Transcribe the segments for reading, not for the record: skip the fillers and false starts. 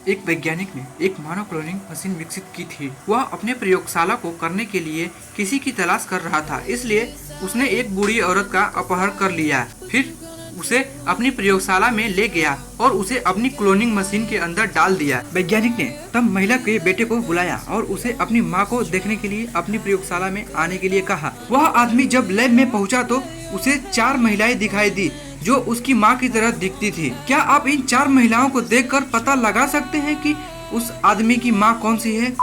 एक वैज्ञानिक ने एक मानव क्लोनिंग मशीन विकसित की थी। वह अपने प्रयोगशाला को करने के लिए किसी की तलाश कर रहा था, इसलिए उसने एक बूढ़ी औरत का अपहरण कर लिया। फिर उसे अपनी प्रयोगशाला में ले गया और उसे अपनी क्लोनिंग मशीन के अंदर डाल दिया। वैज्ञानिक ने तब महिला के बेटे को बुलाया और उसे अपनी मां को देखने के लिए अपनी प्रयोगशाला में आने के लिए कहा। वह आदमी जब लैब में पहुंचा तो उसे 4 महिलाएं दिखाई दी जो उसकी मां की तरह दिखती थी। क्या आप इन 4 महिलाओं को देखकर पता लगा सकते हैं कि उस आदमी की मां कौन सी है?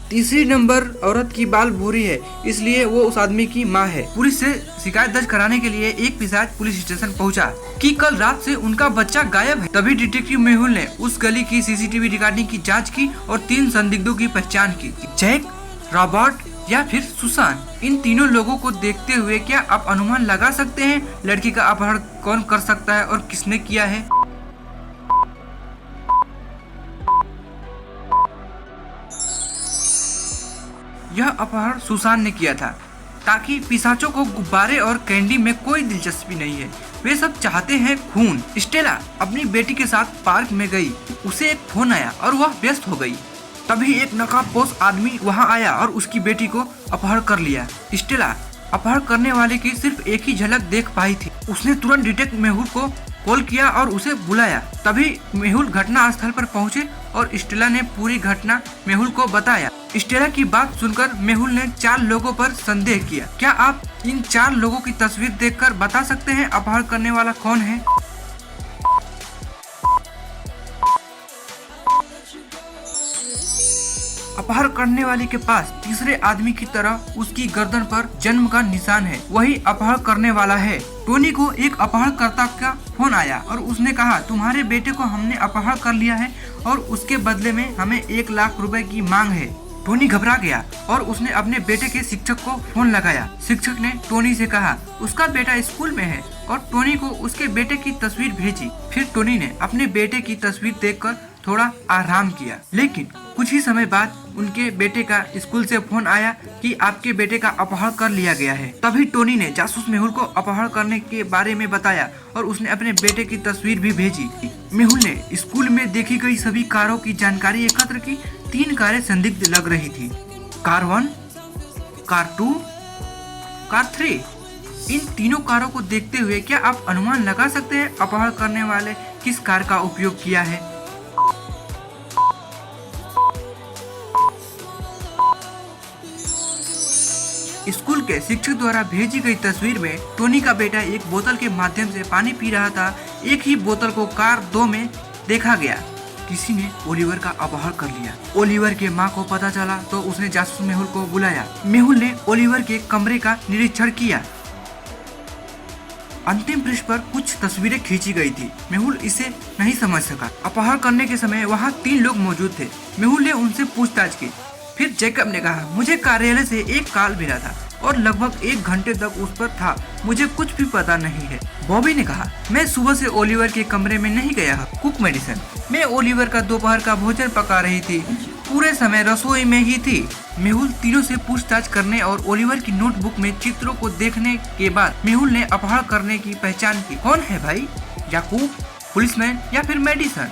तीसरी नंबर औरत की बाल भूरी है, इसलिए वो उस आदमी की मां है। पुलिस से शिकायत दर्ज कराने के लिए एक पिशाच पुलिस स्टेशन पहुंचा कि कल रात से उनका बच्चा गायब है। तभी डिटेक्टिव मेहुल ने उस गली की सीसीटीवी रिकॉर्डिंग की जांच की और 3 संदिग्धों की पहचान की, जैक, रॉबर्ट या फिर सुसान। इन तीनों लोगों को देखते हुए क्या आप अनुमान लगा सकते हैं लड़की का अपहरण कौन कर सकता है और किसने किया है? यह अपहरण सुसान ने किया था, ताकि पिशाचों को गुब्बारे और कैंडी में कोई दिलचस्पी नहीं है। वे सब चाहते हैं खून। स्टेला अपनी बेटी के साथ पार्क में गई। उसे एक फोन आया और वह व्यस्त हो गई। तभी एक नकाबपोश आदमी वहां आया और उसकी बेटी को अपहरण कर लिया। स्टेला अपहरण करने वाले की सिर्फ एक ही झलक देख पाई थी। उसने तुरंत डिटेक्टिव मेहुल को कॉल किया और उसे बुलाया। तभी मेहुल घटना स्थल पर पहुंचे और स्टेला ने पूरी घटना मेहुल को बताया। स्टेला की बात सुनकर मेहुल ने 4 लोगों पर संदेह किया। क्या आप इन 4 लोगों की तस्वीर देखकर बता सकते हैं अपहरण करने वाला कौन है? अपहरण करने वाले के पास तीसरे आदमी की तरह उसकी गर्दन पर जन्म का निशान है। वही अपहरण करने वाला है। टोनी को एक अपहरणकर्ता का फोन आया और उसने कहा, तुम्हारे बेटे को हमने अपहरण कर लिया है और उसके बदले में हमें 1 लाख रुपए की मांग है। टोनी घबरा गया और उसने अपने बेटे के शिक्षक को फोन लगाया। शिक्षक ने टोनी से कहा उसका बेटा स्कूल में है और टोनी को उसके बेटे की तस्वीर भेजी। फिर टोनी ने अपने बेटे की तस्वीर देखकर थोड़ा आराम किया, लेकिन कुछ ही समय बाद उनके बेटे का स्कूल से फोन आया कि आपके बेटे का अपहरण कर लिया गया है। तभी टोनी ने जासूस मेहुल को अपहरण करने के बारे में बताया और उसने अपने बेटे की तस्वीर भी भेजी। मेहुल ने स्कूल में देखी गई सभी कारों की जानकारी एकत्र की। 3 कारें संदिग्ध लग रही थी, कार 1, कार 2, कार 3। इन तीनों कारों को देखते हुए क्या आप अनुमान लगा सकते हैं अपहरण करने वाले किस कार का उपयोग किया है? स्कूल के शिक्षक द्वारा भेजी गई तस्वीर में टोनी का बेटा एक बोतल के माध्यम से पानी पी रहा था। एक ही बोतल को कार 2 में देखा गया। किसी ने ओलिवर का अपहरण कर लिया। ओलिवर के मां को पता चला तो उसने जासूस मेहुल को बुलाया। मेहुल ने ओलिवर के कमरे का निरीक्षण किया। अंतिम पृष्ठ पर कुछ तस्वीरें खींची गई थी। मेहुल इसे नहीं समझ सका। अपहरण करने के समय वहाँ 3 लोग मौजूद थे। मेहुल ने उनसे पूछताछ की। फिर जैकब ने कहा, मुझे कार्यालय से एक कॉल मिला था और लगभग 1 घंटे तक उस पर था। मुझे कुछ भी पता नहीं है। बॉबी ने कहा, मैं सुबह से ओलिवर के कमरे में नहीं गया। कुक मेडिसन, मैं ओलिवर का दोपहर का भोजन पका रही थी। पूरे समय रसोई में ही थी। मेहुल तीनों से पूछताछ करने और ओलिवर की नोटबुक में चित्रों को देखने के बाद मेहुल ने अपहरण करने की पहचान की। कौन है भाई? याकूब, पुलिसमैन या फिर मेडिसन?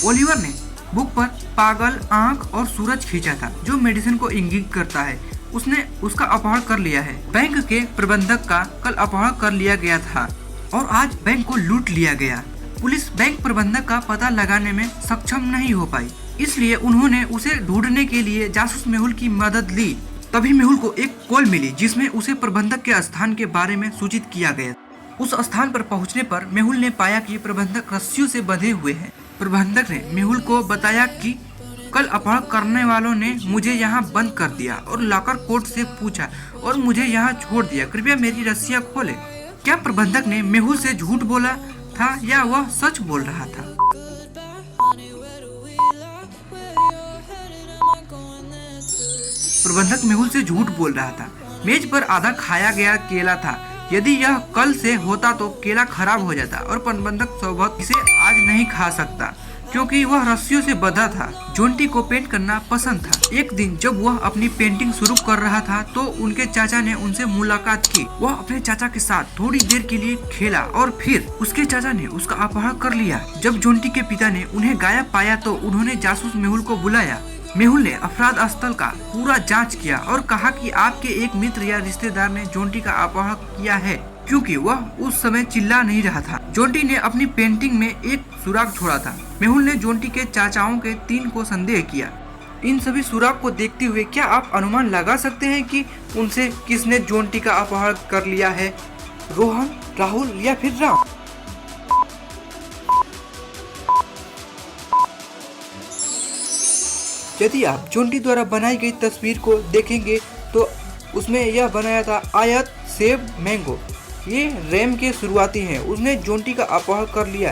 ओलिवर ने बुक पर पागल, आंख और सूरज खींचा था, जो मेडिसिन को इंगित करता है। उसने उसका अपहरण कर लिया है। बैंक के प्रबंधक का कल अपहरण कर लिया गया था और आज बैंक को लूट लिया गया। पुलिस बैंक प्रबंधक का पता लगाने में सक्षम नहीं हो पाई, इसलिए उन्होंने उसे ढूंढने के लिए जासूस मेहुल की मदद ली। तभी मेहुल को एक कॉल मिली जिसमें उसे प्रबंधक के स्थान के बारे में सूचित किया गया। उस स्थान पर पहुंचने पर मेहुल ने पाया कि प्रबंधक रस्सियों से बंधे हुए हैं। प्रबंधक ने मेहुल को बताया कि कल अपहरण करने वालों ने मुझे यहाँ बंद कर दिया और लॉकर कोड से पूछा और मुझे यहाँ छोड़ दिया। कृपया मेरी रस्सियाँ खोले। क्या प्रबंधक ने मेहुल से झूठ बोला था या वह सच बोल रहा था? प्रबंधक मेहुल से झूठ बोल रहा था। मेज पर आधा खाया गया केला था। यदि यह कल से होता तो केला खराब हो जाता और प्रबंधक सौभाग्य इसे आज नहीं खा सकता क्योंकि वह रस्सियों से बंधा था। जोंटी को पेंट करना पसंद था। एक दिन जब वह अपनी पेंटिंग शुरू कर रहा था तो उनके चाचा ने उनसे मुलाकात की। वह अपने चाचा के साथ थोड़ी देर के लिए खेला और फिर उसके चाचा ने उसका अपहरण कर लिया। जब जोंटी के पिता ने उन्हें गायब पाया तो उन्होंने जासूस मेहुल को बुलाया। मेहुल ने अपराध स्थल का पूरा जांच किया और कहा कि आपके एक मित्र या रिश्तेदार ने जोंटी का अपहरण किया है, क्योंकि वह उस समय चिल्ला नहीं रहा था। जोंटी ने अपनी पेंटिंग में एक सुराग छोड़ा था। मेहुल ने जोंटी के चाचाओं के 3 को संदेह किया। इन सभी सुराग को देखते हुए क्या आप अनुमान लगा सकते हैं कि उनसे किसने जोंटी का अपहरण कर लिया है? रोहन, राहुल या फिर राम? यदि आप जोंटी द्वारा बनाई गई तस्वीर को देखेंगे तो उसमें यह बनाया था आयत, सेब, मैंगो। ये रैम के शुरुआती हैं। उसने जोंटी का अपहरण कर लिया।